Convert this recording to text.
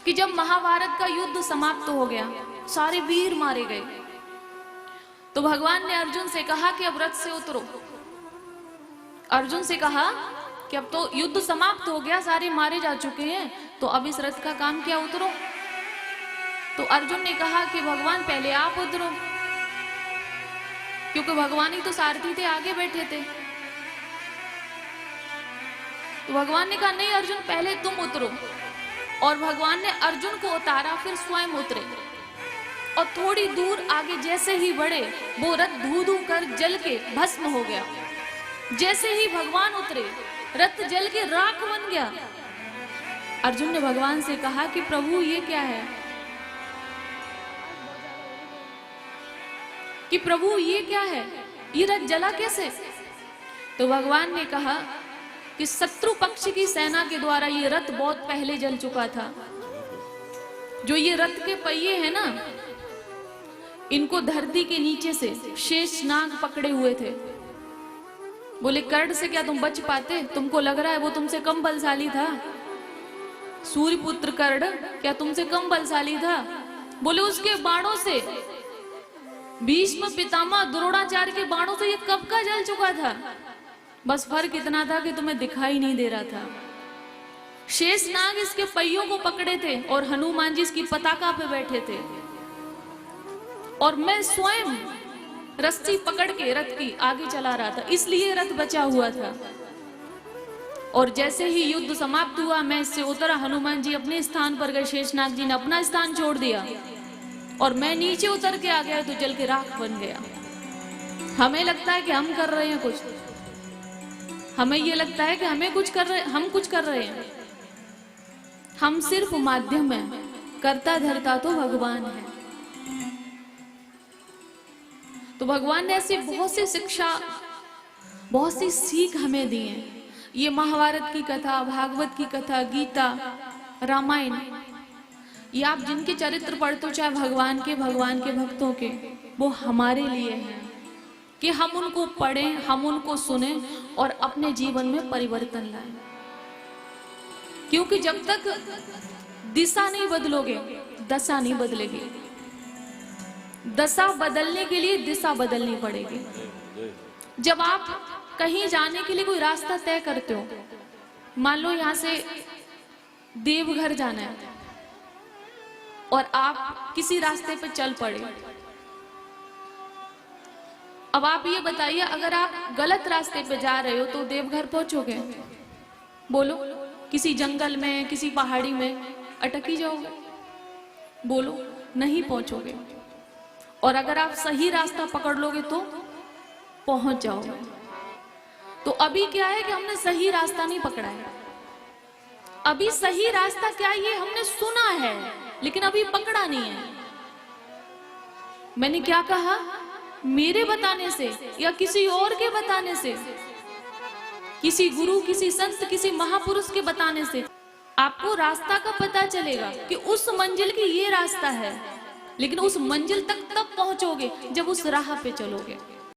कि जब महाभारत का युद्ध समाप्त हो गया, सारे वीर मारे गए, तो भगवान ने अर्जुन से कहा कि अब रथ से उतरो। अर्जुन से कहा कि अब तो युद्ध समाप्त हो गया, सारे मारे जा चुके हैं, तो अब इस रथ का काम क्या, उतरो। तो अर्जुन ने कहा कि भगवान पहले आप उतरो, क्योंकि भगवान ही तो सारथी थे, आगे बैठे थे। तो भगवान ने कहा नहीं अर्जुन, पहले तुम उतरो। और भगवान ने अर्जुन को उतारा, फिर स्वयं उतरे। और थोड़ी दूर आगे जैसे ही बढ़े, वो रथ धू धू कर जल के भस्म हो गया। जैसे ही भगवान उतरे, रथ जल के राख बन गया। अर्जुन ने भगवान से कहा कि प्रभु ये क्या है, कि प्रभु ये क्या है, ये रथ जला कैसे? तो भगवान ने कहा कि शत्रु पक्ष की सेना के द्वारा ये रथ बहुत पहले जल चुका था। जो ये रथ के पहिए हैं ना, इनको धरती के नीचे से शेषनाग पकड़े हुए थे। बोले कर्ण से क्या तुम बच पाते? तुमको लग रहा है वो तुमसे कम बलशाली था? सूर्यपुत्र कर्ण क्या तुमसे कम बलशाली था? बोले उसके बाणों से, भीष्म पितामह द्रोणाचार्य के बाणों से ये कब का जल चुका था। बस फर्क इतना था कि तुम्हें दिखाई नहीं दे रहा था। शेषनाग इसके पहियों को पकड़े थे और हनुमान जी इसकी पताका पे बैठे थे, और मैं स्वयं रस्सी पकड़ के रथ की आगे चला रहा था, इसलिए रथ बचा हुआ था। और जैसे ही युद्ध समाप्त हुआ, मैं इससे उतरा, हनुमान जी अपने स्थान पर गए, शेषनाग जी ने अपना स्थान छोड़ दिया, और मैं नीचे उतर के आ गया तो जल के राख बन गया। हमें लगता है कि हम कर रहे हैं कुछ, हमें ये लगता है कि हम कुछ कर रहे हैं। हम सिर्फ माध्यम हैं, करता धरता तो भगवान है। तो भगवान ने ऐसी बहुत सी शिक्षा, बहुत सी सीख हमें दी है। ये महाभारत की कथा, भागवत की कथा, गीता, रामायण, ये आप जिनके चरित्र पढ़ते हो, चाहे भगवान के भक्तों के, वो हमारे लिए हैं कि हम उनको पढ़ें, हम उनको सुने और अपने जीवन में परिवर्तन लाएं। क्योंकि जब तक दिशा नहीं बदलोगे, दशा नहीं बदलेगी। दशा बदलने के लिए दिशा बदलनी पड़ेगी। जब आप कहीं जाने के लिए कोई रास्ता तय करते हो, मान लो यहां से देवघर जाना है और आप किसी रास्ते पर चल पड़े, अब आप ये बताइए, अगर आप गलत रास्ते पे जा रहे हो तो देवघर पहुंचोगे? बोलो। किसी जंगल में, किसी पहाड़ी में अटक ही जाओगे? बोलो, नहीं पहुंचोगे। और अगर आप सही रास्ता पकड़ लोगे तो पहुंच जाओगे। तो अभी क्या है कि हमने सही रास्ता नहीं पकड़ा है। अभी सही रास्ता क्या है, ये हमने सुना है, लेकिन अभी पकड़ा नहीं है। मैंने क्या कहा? मेरे बताने से या किसी और के बताने से, किसी गुरु, किसी संत, किसी महापुरुष के बताने से आपको रास्ता का पता चलेगा कि उस मंजिल की ये रास्ता है, लेकिन उस मंजिल तक तब पहुंचोगे जब उस राह पे चलोगे।